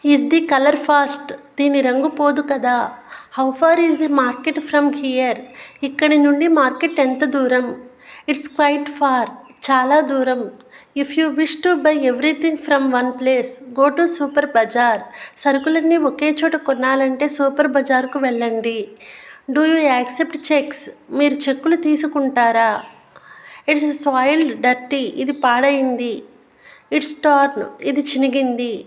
Is the colour fast? దీని రంగు పోదు కదా? How far is the market from here? ఇక్కడి నుండి మార్కెట్ ఎంత దూరం? It's quite far. చాలా దూరం. If you wish to buy everything from one place, go to super bazaar. సరుకులన్నీ ఒకే చోట కొనాలంటే సూపర్ బజార్కు వెళ్ళండి. Do you accept cheques? మీరు చెక్కులు తీసుకుంటారా? It's soiled dirty. ఇది పాడైంది. It's torn. ఇది చినిగింది.